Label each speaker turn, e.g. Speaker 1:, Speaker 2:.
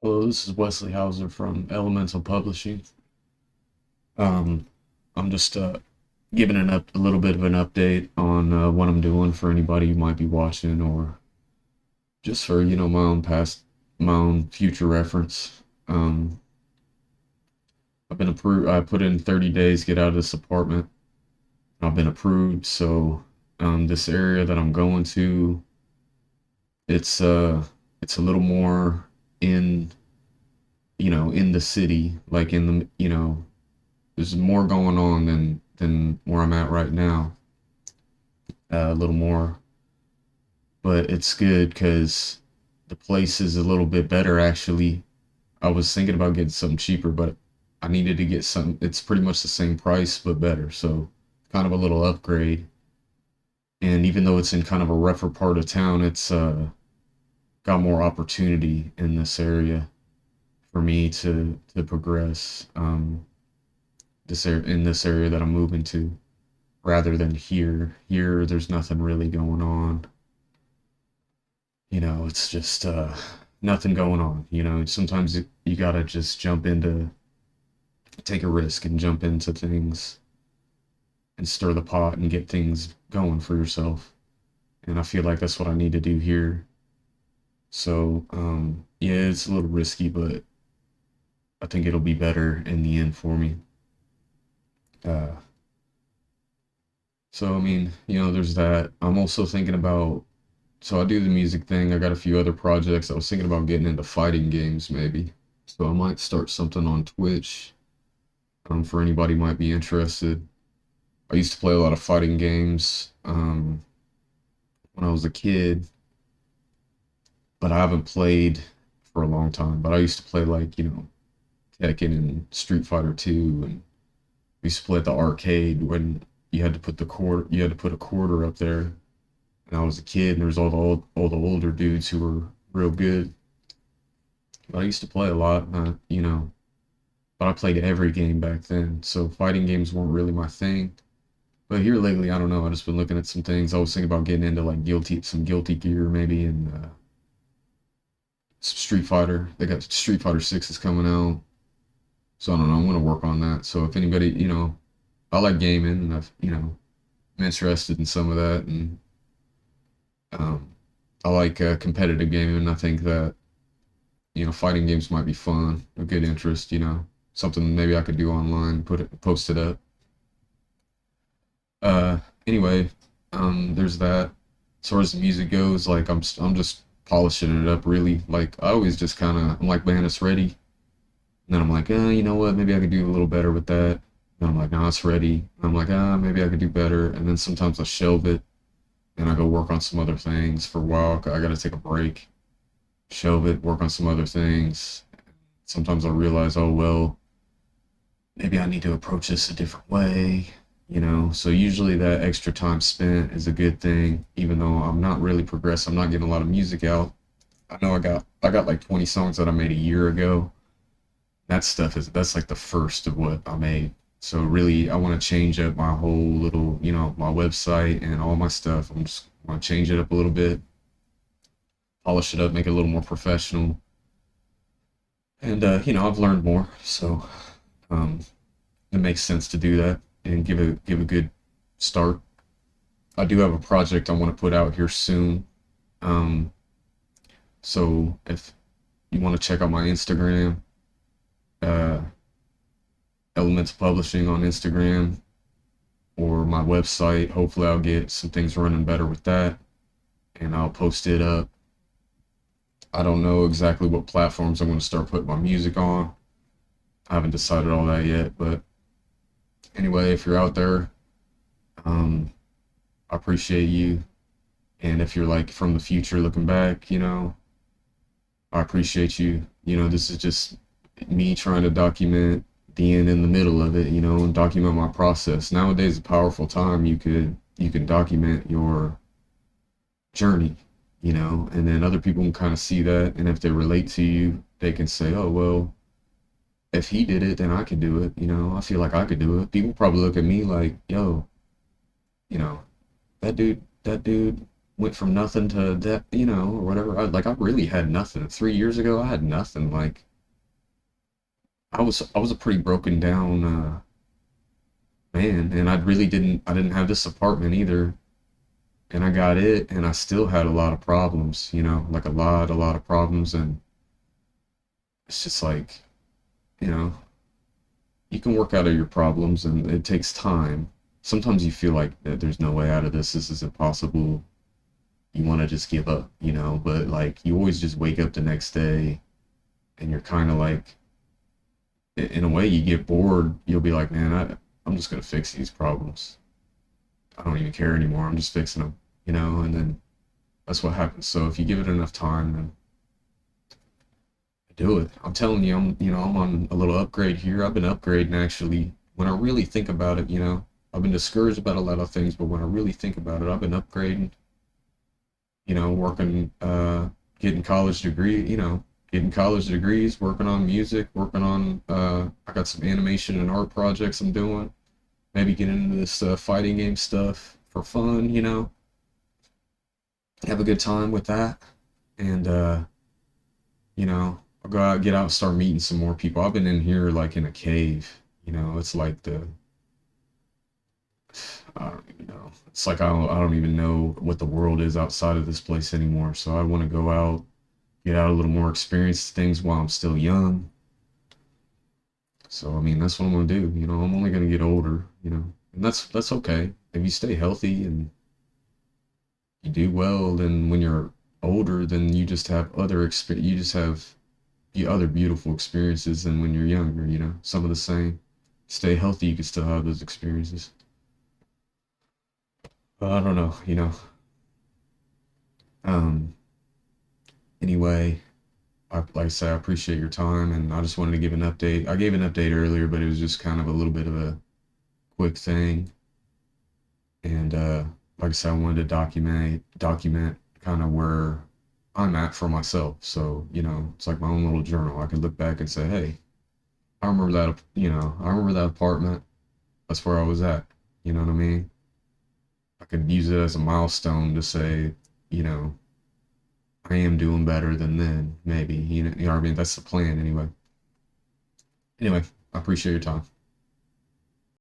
Speaker 1: Hello, this is Wesley Hauser from Elemental Publishing. Um, I'm just giving a little bit of an update on what I'm doing for anybody who might be watching, or just for my own future reference. I've been approved. I put in 30 days to get out of this apartment. I've been approved, so this area that I'm going to, it's uh, it's a little more in in the city, like in the there's more going on than where I'm at right now. A little more, but it's good because the place is a little bit better actually. I was thinking about getting something cheaper, but I needed to get some. It's pretty much the same price but better, so kind of a little upgrade. And even though it's in kind of a rougher part of town, it's got more opportunity in this area for me to progress. In this area that I'm moving to, rather than here. Here, there's nothing really going on. It's just nothing going on. Sometimes you gotta just take a risk and jump into things and stir the pot and get things going for yourself. And I feel like that's what I need to do here. So, yeah, it's a little risky, but I think it'll be better in the end for me. Uh, so, I mean, there's that. I'm also thinking about So I do the music thing. I got a few other projects. I was thinking about getting into fighting games maybe. So I might start something on Twitch, for anybody who might be interested. I used to play a lot of fighting games when I was a kid, but I haven't played for a long time. But I used to play like, Tekken and Street Fighter 2, and we used to play at the arcade when you had to put a quarter up there. And I was a kid, and there was all the older dudes who were real good. But I used to play a lot, but I played every game back then. So fighting games weren't really my thing. But here lately, I don't know. I just been looking at some things. I was thinking about getting into like some Guilty Gear maybe, and some Street Fighter. They got Street Fighter 6 is coming out. So I don't know. I'm gonna work on that. So if anybody, I like gaming, and I'm interested in some of that, and um, I like competitive gaming. And I think that fighting games might be fun, a good interest, something maybe I could do online, post it up. Uh, anyway, there's that. As far as the music goes, like I'm just polishing it up really. Like I always just kind of, I'm like, man, it's ready. And then I'm like, you know what? Maybe I could do a little better with that. And I'm like, no, it's ready. And I'm like, maybe I could do better. And then sometimes I shelve it and I go work on some other things for a while. I got to take a break, shelve it, work on some other things. Sometimes I realize, oh, well, maybe I need to approach this a different way, So usually that extra time spent is a good thing, even though I'm not really progressing. I'm not getting a lot of music out. I know I got like 20 songs that I made a year ago. That's like the first of what I made. So really, I want to change up my whole little, my website and all my stuff. I'm just want to change it up a little bit, polish it up, make it a little more professional. And I've learned more, so um, it makes sense to do that and give a good start. I do have a project I want to put out here soon. Um, so if you want to check out my Instagram, uh, Elements Publishing on Instagram, or my website, hopefully I'll get some things running better with that, and I'll post it up. I don't know exactly what platforms I'm going to start putting my music on. I haven't decided all that yet, but anyway, if you're out there, um, I appreciate you. And if you're like from the future looking back, I appreciate you. This is just me trying to document the end and the middle of it, and document my process. Nowadays, is a powerful time. You can document your journey, and then other people can kind of see that. And if they relate to you, they can say, oh, well, if he did it, then I can do it. I feel like I could do it. People probably look at me like, yo, you know, that dude went from nothing to that, you know, or whatever. I really had nothing. 3 years ago, I had nothing. Like I was a pretty broken down man, and I didn't have this apartment either, and I got it, and I still had a lot of problems, you know, like a lot of problems, and it's just like, you know, you can work out of your problems, and it takes time. Sometimes you feel like that there's no way out of this. This is impossible. You want to just give up, you know, but like you always just wake up the next day and you're kind of like, in a way, you get bored. You'll be like, man, I'm just gonna fix these problems. I don't even care anymore. I'm just fixing them, you know, and then that's what happens. So if you give it enough time, then do it. I'm telling you, I'm on a little upgrade here. I've been upgrading actually. When I really think about it, you know, I've been discouraged about a lot of things, but when I really think about it, I've been upgrading, you know, working, getting college degree, you know, getting college degrees, working on music, working on, I got some animation and art projects I'm doing. Maybe get into this fighting game stuff for fun, you know, have a good time with that. And, you know, I'll go out, get out, and start meeting some more people. I've been in here like in a cave, you know, it's like I don't even know. It's like I don't even know what the world is outside of this place anymore. So I want to go out, get out a little more, experience things while I'm still young. So I mean, that's what I'm gonna do. You know, I'm only gonna get older. You know, and that's okay. If you stay healthy and you do well, then when you're older, then you just have other experience. You just have other beautiful experiences than when you're younger. You know, some of the same. Stay healthy, you can still have those experiences. But I don't know. You know. Um. Anyway, like I say, I appreciate your time, and I just wanted to give an update. I gave an update earlier, but it was just kind of a little bit of a quick thing. And like I said, I wanted to document kind of where I'm at for myself. So, you know, it's like my own little journal. I can look back and say, hey, I remember that, you know, I remember that apartment. That's where I was at. You know what I mean? I could use it as a milestone to say, you know, I am doing better than then, maybe. You know what I mean? That's the plan anyway. Anyway, I appreciate your time.